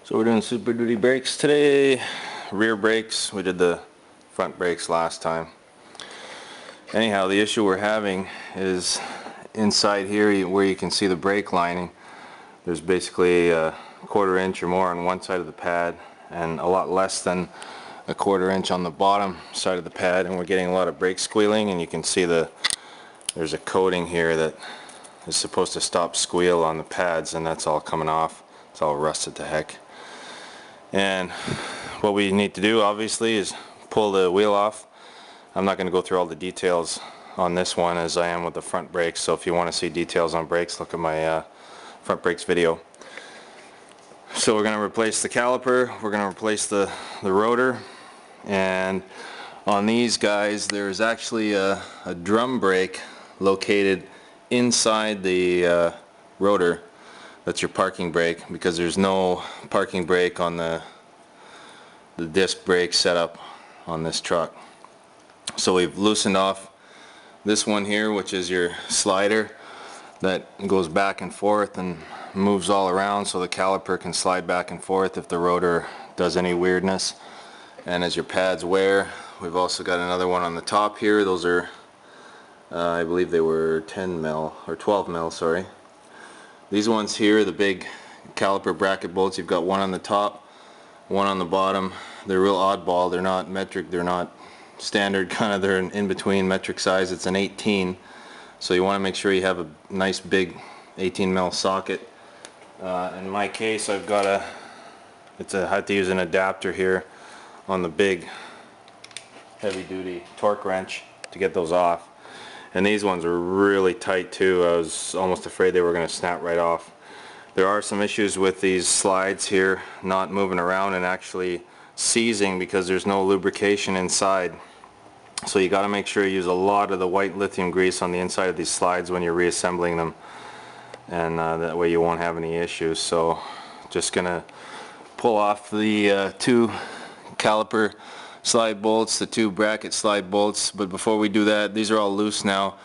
So we're doing Superduty brakes today, rear brakes. We did the front brakes last time. Anyhow, the issue we're having is inside here where you can see the brake lining. There's basically a 1/4 inch or more on one side of the pad and a lot less than a 1/4 inch on the bottom side of the pad, and we're getting a lot of brake squealing, and you can see there's a coating here that is supposed to stop squeal on the pads, and that's all coming off. It's all rusted to heck. And what we need to do obviously is pull the wheel off. I'm not going to go through all the details on this one as I am with the front brakes, so if you want to see details on brakes, look at my front brakes video. So we're going to replace the caliper, we're going to replace the rotor, and on these guys there's actually a drum brake located inside the rotor. That's your parking brake, because there's no parking brake on the disc brake setup on this truck. So we've loosened off this one here, which is your slider that goes back and forth and moves all around, so the caliper can slide back and forth if the rotor does any weirdness. And as your pads wear, we've also got another one on the top here. Those are I believe they were 10 mil or 12 mil, sorry. These ones here, the big caliper bracket bolts, you've got one on the top, one on the bottom. They're real oddball. They're not metric, they're not standard kind of, they're an in-between metric size. It's an 18, so you want to make sure you have a nice big 18 mil socket. In my case, I've got I had to use an adapter here on the big heavy duty torque wrench to get those off. And these ones are really tight too. I was almost afraid they were going to snap right off. There are some issues with these slides here not moving around and actually seizing because there's no lubrication inside. So you got to make sure you use a lot of the white lithium grease on the inside of these slides when you're reassembling them, and that way you won't have any issues. So just gonna pull off the two caliper slide bolts, the two bracket slide bolts, but before we do that, these are all loose now.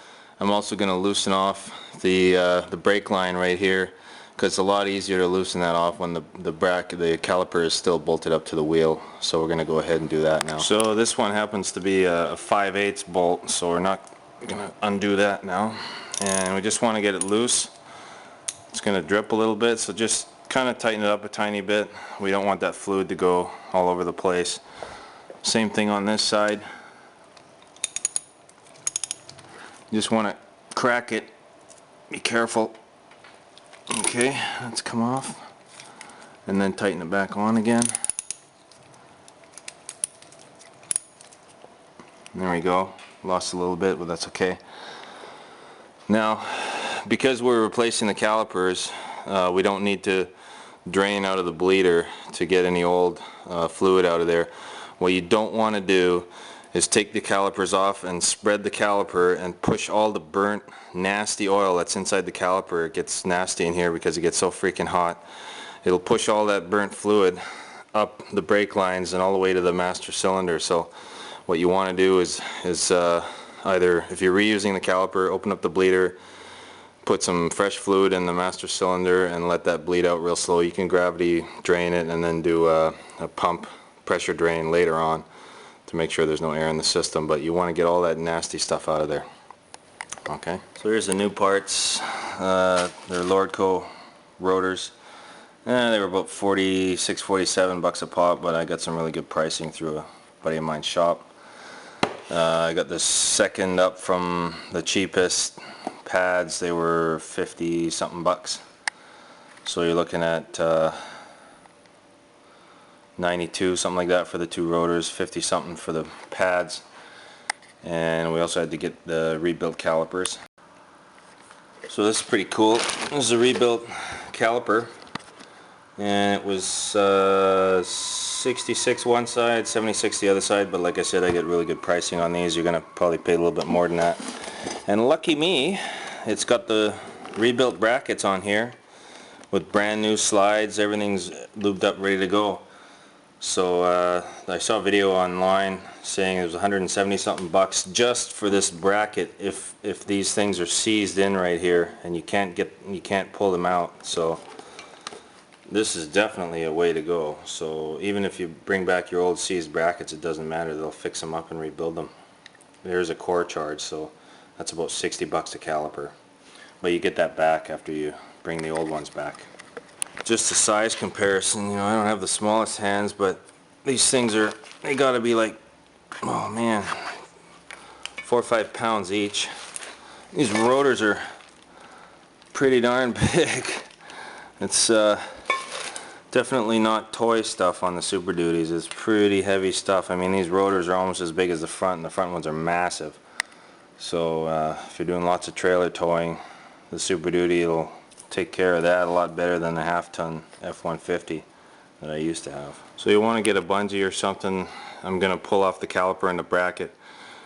I'm also going to loosen off the brake line right here, because it's a lot easier to loosen that off when the caliper is still bolted up to the wheel. So we're going to go ahead and do that now. So this one happens to be a 5/8 bolt, so we're not going to undo that now, and we just want to get it loose. It's going to drip a little bit, so just kind of tighten it up a tiny bit. We don't want that fluid to go all over the place. Same thing on this side. You just want to crack it. Be careful. Okay, let's come off. And then tighten it back on again. There we go. Lost a little bit, but that's okay. Now, because we're replacing the calipers, we don't need to drain out of the bleeder to get any old fluid out of there. What you don't want to do is take the calipers off and spread the caliper and push all the burnt, nasty oil that's inside the caliper. It gets nasty in here because it gets so freaking hot. It'll push all that burnt fluid up the brake lines and all the way to the master cylinder. So what you want to do is either, if you're reusing the caliper, open up the bleeder, put some fresh fluid in the master cylinder and let that bleed out real slow. You can gravity drain it and then do a pump pressure drain later on to make sure there's no air in the system, but you want to get all that nasty stuff out of there. Okay, so here's the new parts. They're Lordco rotors. They were about 46, 47 bucks a pop, but I got some really good pricing through a buddy of mine's shop. I got the second up from the cheapest pads. They were 50 something bucks. So you're looking at 92, something like that for the two rotors, 50 something for the pads, and we also had to get the rebuilt calipers. So this is pretty cool. This is a rebuilt caliper, and it was 66 one side, 76 the other side, but like I said, I get really good pricing on these. You're gonna probably pay a little bit more than that. And lucky me, it's got the rebuilt brackets on here with brand new slides. Everything's lubed up, ready to go. So I saw a video online saying it was 170 something bucks just for this bracket if these things are seized in right here and you can't pull them out. So this is definitely a way to go. So even if you bring back your old seized brackets, it doesn't matter, they'll fix them up and rebuild them. There's a core charge, so that's about 60 bucks a caliper, but you get that back after you bring the old ones back. Just a size comparison, you know, I don't have the smallest hands, but these things are, they gotta be like, oh man, 4 or 5 pounds each. These rotors are pretty darn big. It's definitely not toy stuff on the Super Duties. It's pretty heavy stuff. I mean, these rotors are almost as big as the front, and the front ones are massive. So if you're doing lots of trailer towing, the Super Duty will take care of that a lot better than the half-ton F150 that I used to have. So you want to get a bungee or something. I'm going to pull off the caliper and the bracket,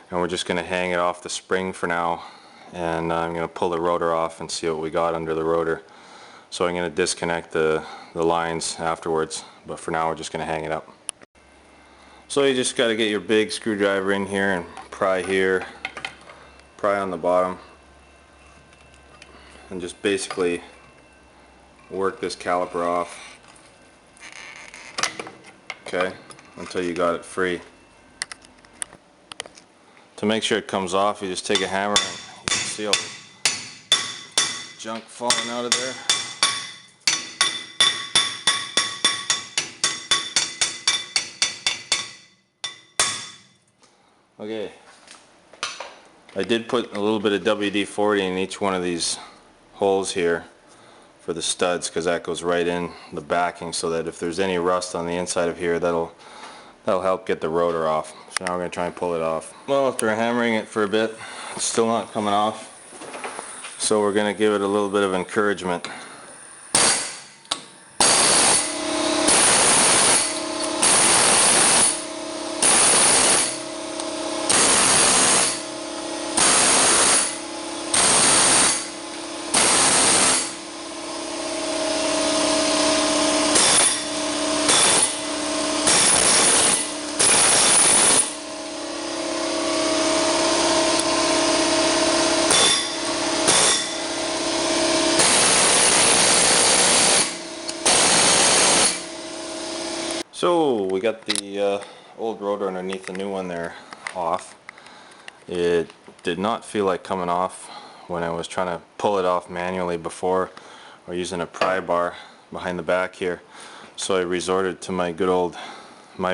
and we're just going to hang it off the spring for now, and I'm going to pull the rotor off and see what we got under the rotor. So I'm going to disconnect the lines afterwards, but for now we're just going to hang it up. So you just got to get your big screwdriver in here and pry here, pry on the bottom, and just basically work this caliper off, okay, until you got it free. To make sure it comes off, you just take a hammer and you can see all the junk falling out of there. Okay, I did put a little bit of WD-40 in each one of these holes here for the studs, because that goes right in the backing, so that if there's any rust on the inside of here, that'll help get the rotor off. So now we're going to try and pull it off. Well, after hammering it for a bit, it's still not coming off, so we're going to give it a little bit of encouragement. So we got the old rotor underneath the new one there off. It did not feel like coming off when I was trying to pull it off manually before, or using a pry bar behind the back here. So I resorted to my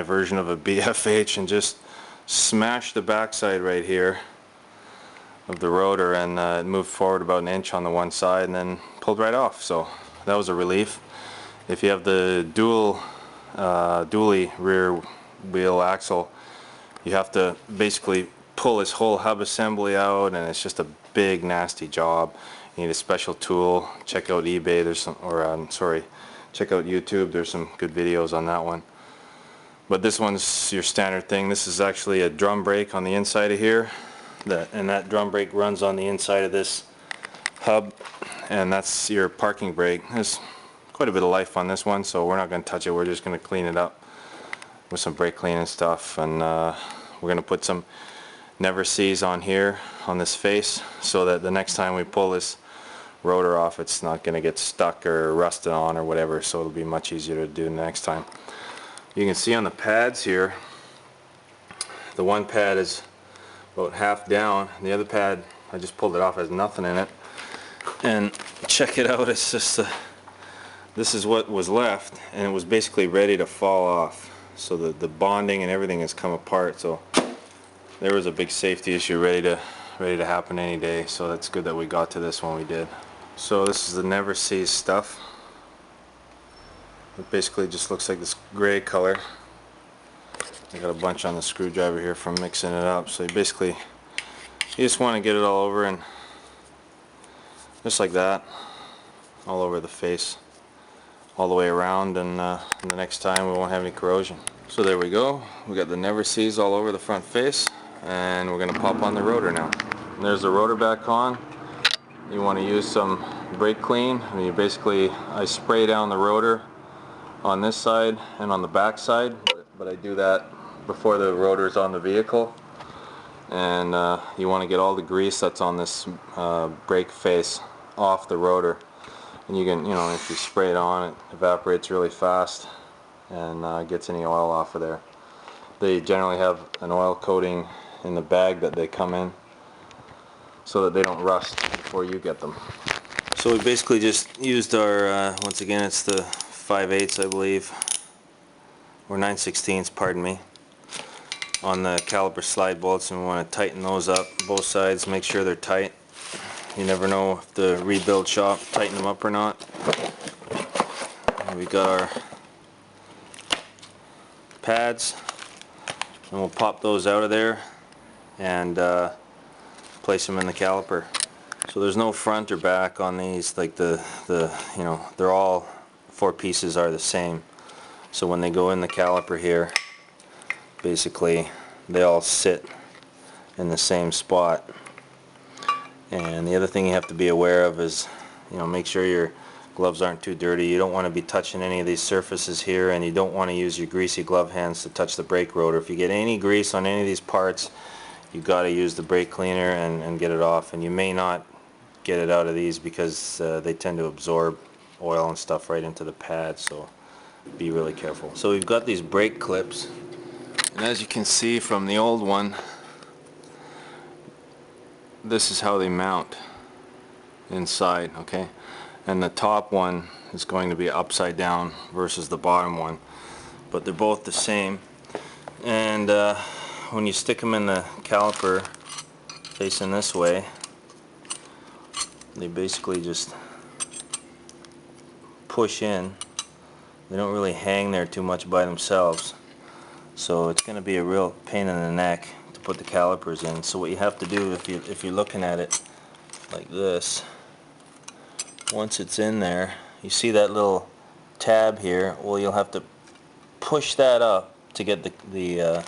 version of a BFH and just smashed the backside right here of the rotor, and it moved forward about an inch on the one side and then pulled right off. So that was a relief. If you have the dually rear wheel axle, you have to basically pull this whole hub assembly out, and it's just a big nasty job. You need a special tool. Check out eBay, there's some, or check out YouTube, there's some good videos on that one. But this one's your standard thing. This is actually a drum brake on the inside of here, and that drum brake runs on the inside of this hub, and that's your parking brake. There's quite a bit of life on this one, so we're not going to touch it. We're just going to clean it up with some brake cleaning stuff, and we're going to put some never sees on here on this face, so that the next time we pull this rotor off, it's not going to get stuck or rusted on or whatever, so it'll be much easier to do next time. You can see on the pads here, the one pad is about half down, and the other pad, I just pulled it off, has nothing in it. And check it out, it's just this is what was left, and it was basically ready to fall off. So the bonding and everything has come apart, so there was a big safety issue ready to happen any day. So that's good that we got to this when we did. So this is the never sees stuff. It basically just looks like this gray color. I got a bunch on the screwdriver here from mixing it up. So you just want to get it all over, and just like that, all over the face, all the way around, and the next time we won't have any corrosion. So there we go, we got the never sees all over the front face, and we're going to pop on the rotor now. And there's the rotor back on. You want to use some brake clean. I spray down the rotor on this side and on the back side, but I do that before the rotor is on the vehicle. And you want to get all the grease that's on this brake face off the rotor. And you can, if you spray it on, it evaporates really fast and gets any oil off of there. They generally have an oil coating in the bag that they come in so that they don't rust before you get them. So we basically just used our, once again it's the 5/8 I believe, or 9/16, pardon me, on the caliper slide bolts, and we want to tighten those up, both sides, make sure they're tight. You never know if the rebuild shop tighten them up or not. And we got our pads, and we'll pop those out of there and place them in the caliper. So there's no front or back on these, like they're all 4 pieces are the same. So when they go in the caliper here, basically they all sit in the same spot. And the other thing you have to be aware of is, make sure your gloves aren't too dirty. You don't want to be touching any of these surfaces here, and you don't want to use your greasy glove hands to touch the brake rotor. If you get any grease on any of these parts, you've got to use the brake cleaner and get it off. And you may not get it out of these because they tend to absorb oil and stuff right into the pad, so be really careful. So we've got these brake clips, and as you can see from the old one, this is how they mount inside, okay? And the top one is going to be upside down versus the bottom one, but they're both the same. And when you stick them in the caliper facing this way, they basically just push in. They don't really hang there too much by themselves, so it's going to be a real pain in the neck to put the calipers in. So what you have to do, if you're looking at it like this, once it's in there, you see that little tab here, well, you'll have to push that up to get the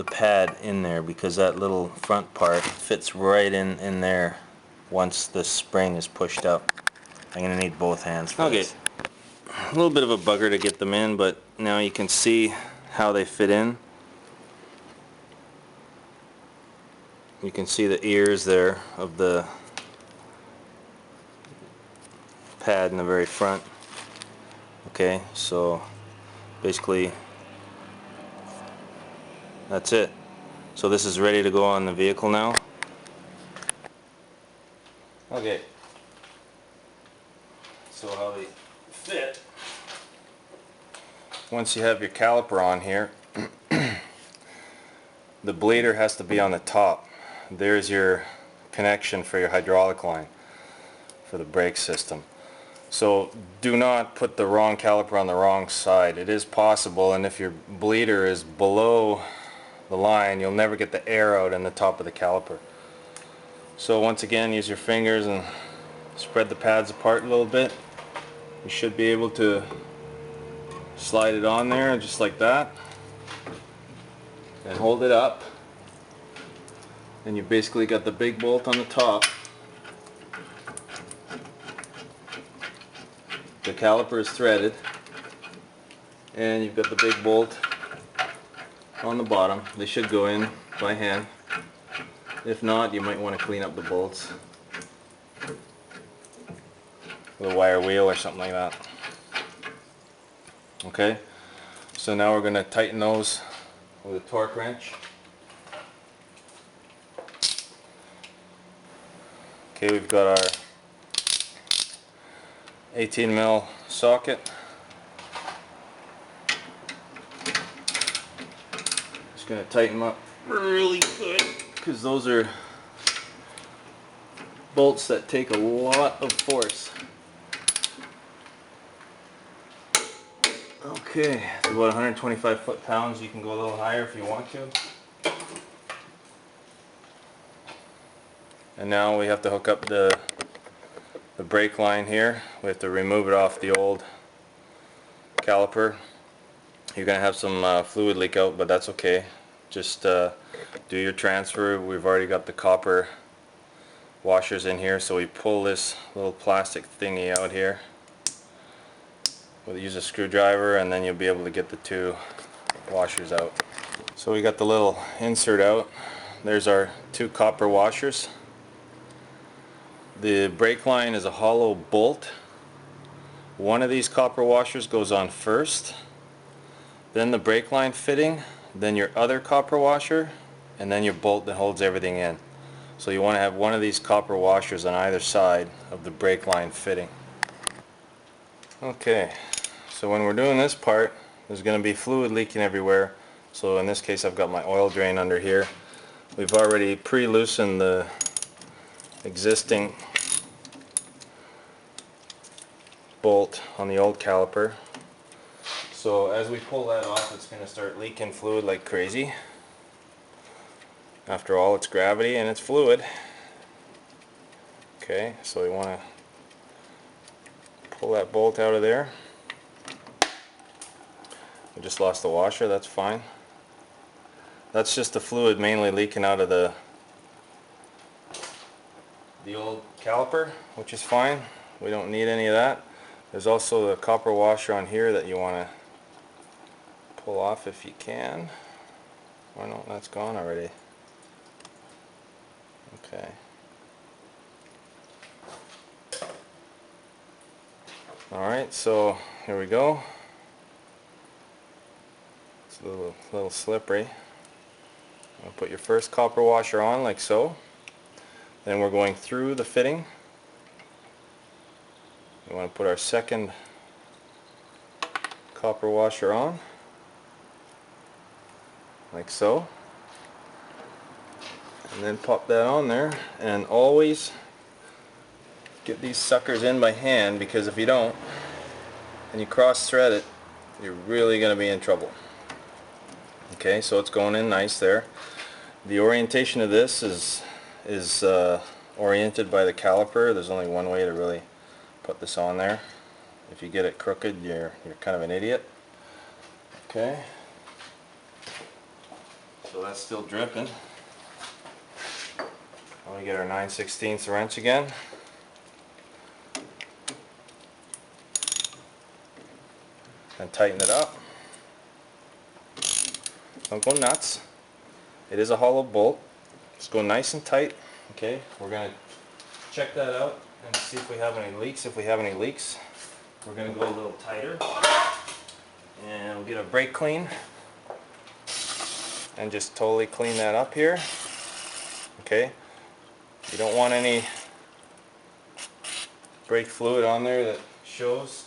pad in there, because that little front part fits right in there once the spring is pushed up. I'm going to need both hands for this. A little bit of a bugger to get them in, but now you can see how they fit in. You can see the ears there of the pad in the very front. Okay, so basically that's it. So this is ready to go on the vehicle now. Okay, so how they fit. Once you have your caliper on here, the bleeder has to be on the top. There's your connection for your hydraulic line for the brake system. So do not put the wrong caliper on the wrong side. It is possible, and if your bleeder is below the line, you'll never get the air out in the top of the caliper. So once again, use your fingers and spread the pads apart a little bit. You should be able to slide it on there just like that and hold it up, and you basically got the big bolt on the top. The caliper is threaded, and you've got the big bolt on the bottom. They should go in by hand. If not, you might want to clean up the bolts with a wire wheel or something like that. Okay, so now we're going to tighten those with a torque wrench. Okay, we've got our 18 mil socket. Just going to tighten them up really good, because those are bolts that take a lot of force. Okay, it's about 125 foot-pounds. You can go a little higher if you want to. And now we have to hook up the brake line here. We have to remove it off the old caliper. You're going to have some fluid leak out, but that's okay. Just do your transfer. We've already got the copper washers in here, so we pull this little plastic thingy out here. We'll use a screwdriver, and then you'll be able to get the 2 washers out. So we got the little insert out. There's our 2 copper washers. The brake line is a hollow bolt. One of these copper washers goes on first, then the brake line fitting, then your other copper washer, and then your bolt that holds everything in. So you want to have one of these copper washers on either side of the brake line fitting. Okay, so when we're doing this part, there's going to be fluid leaking everywhere. So in this case I've got my oil drain under here. We've already pre-loosened the existing bolt on the old caliper. So as we pull that off, it's going to start leaking fluid like crazy. After all, it's gravity and it's fluid. Okay, so we want to pull that bolt out of there. We just lost the washer, that's fine. That's just the fluid mainly leaking out of the old caliper, which is fine. We don't need any of that. There's also the copper washer on here that you want to pull off if you can. Oh no, that's gone already. Okay. Alright, so here we go. It's a little slippery. I'll put your first copper washer on like so. Then we're going through the fitting. We want to put our second copper washer on like so, and then pop that on there, and always get these suckers in by hand, because if you don't and you cross thread it, you're really going to be in trouble. Okay, so it's going in nice there. The orientation of this is oriented by the caliper. There's only one way to really put this on there. If you get it crooked, you're kind of an idiot. Okay, so that's still dripping. Let me get our 9/16 wrench again. And tighten it up. Don't go nuts. It is a hollow bolt. Just go nice and tight. Okay, we're going to check that out and see if we have any leaks. If we have any leaks, we're going to go a little tighter. And we'll get a brake clean and just totally clean that up here. Okay, you don't want any brake fluid on there that shows.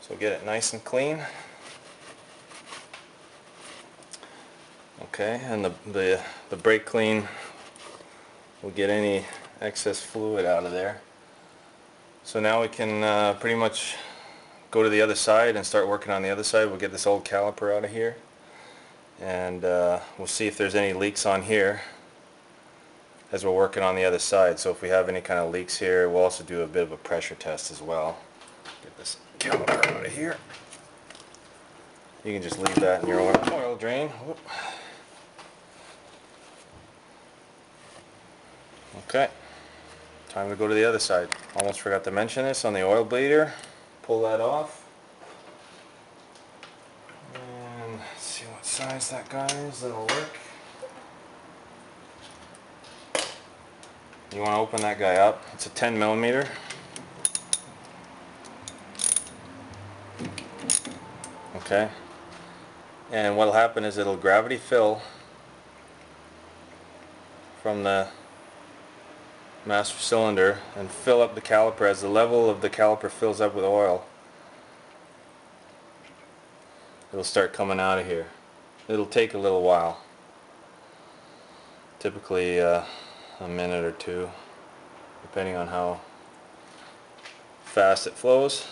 So get it nice and clean. Okay, and the brake clean will get any excess fluid out of there. So now we can pretty much go to the other side and start working on the other side. We'll get this old caliper out of here, and we'll see if there's any leaks on here as we're working on the other side. So if we have any kind of leaks here, we'll also do a bit of a pressure test as well. Get this caliper out of here. You can just leave that in your oil drain. Whoop. Okay, time to go to the other side. Almost forgot to mention this on the oil bleeder. Pull that off. And let's see what size that guy is. That'll work. You want to open that guy up. It's a 10mm. Okay. And what'll happen is it'll gravity fill from the master cylinder and fill up the caliper. As the level of the caliper fills up with oil, it'll start coming out of here. It'll take a little while, typically a minute or two, depending on how fast it flows.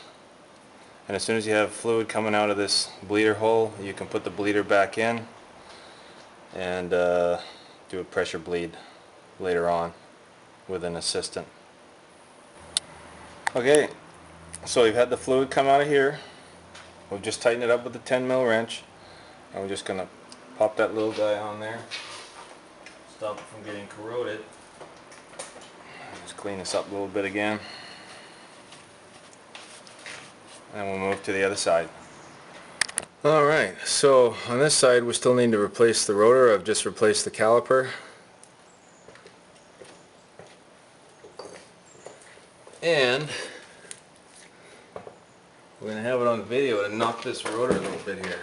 And as soon as you have fluid coming out of this bleeder hole, you can put the bleeder back in and do a pressure bleed later on with an assistant. Okay, so we've had the fluid come out of here. We'll just tighten it up with the 10mm wrench, and we're just going to pop that little guy on there, stop it from getting corroded. Just clean this up a little bit again, and we'll move to the other side. Alright, so on this side we still need to replace the rotor. I've just replaced the caliper. And we're going to have it on video to knock this rotor a little bit here.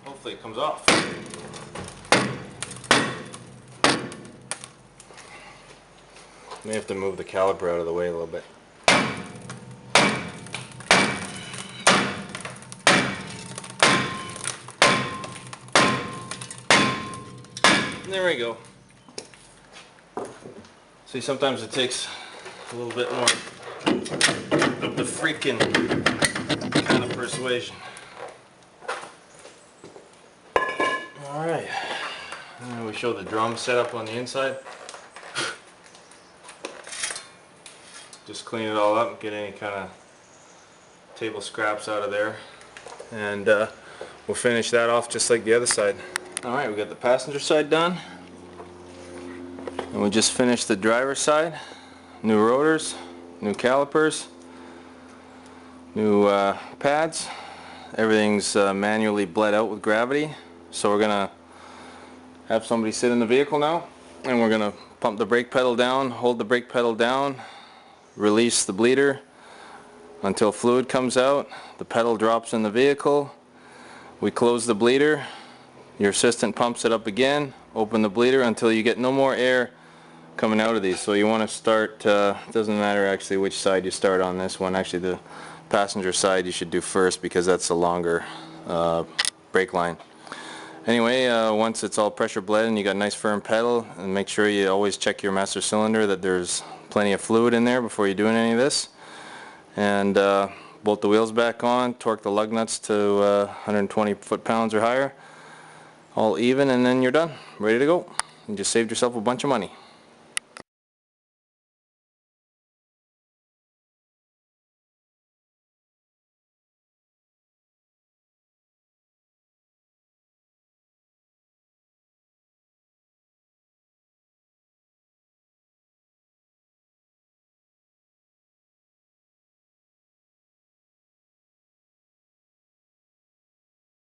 Hopefully it comes off. May have to move the caliper out of the way a little bit. There we go. See, sometimes it takes a little bit more of the freaking kind of persuasion. Alright, and we show the drum setup on the inside. Just clean it all up, get any kind of table scraps out of there, and we'll finish that off just like the other side. Alright, we got the passenger side done, and we just finished the driver's side. New rotors, new calipers, new pads. Everything's manually bled out with gravity, so we're gonna have somebody sit in the vehicle now, and we're gonna pump the brake pedal down, hold the brake pedal down, release the bleeder until fluid comes out. The pedal drops in the vehicle. We close the bleeder. Your assistant pumps it up again. Open the bleeder until you get no more air coming out of these. So you want to start, doesn't matter actually which side you start on this one. Actually the passenger side you should do first because that's a longer brake line. Anyway, once it's all pressure bled and you got a nice firm pedal, and make sure you always check your master cylinder that there's plenty of fluid in there before you're doing any of this. And bolt the wheels back on, torque the lug nuts to 120 foot-pounds or higher, all even, and then you're done, ready to go. You just saved yourself a bunch of money.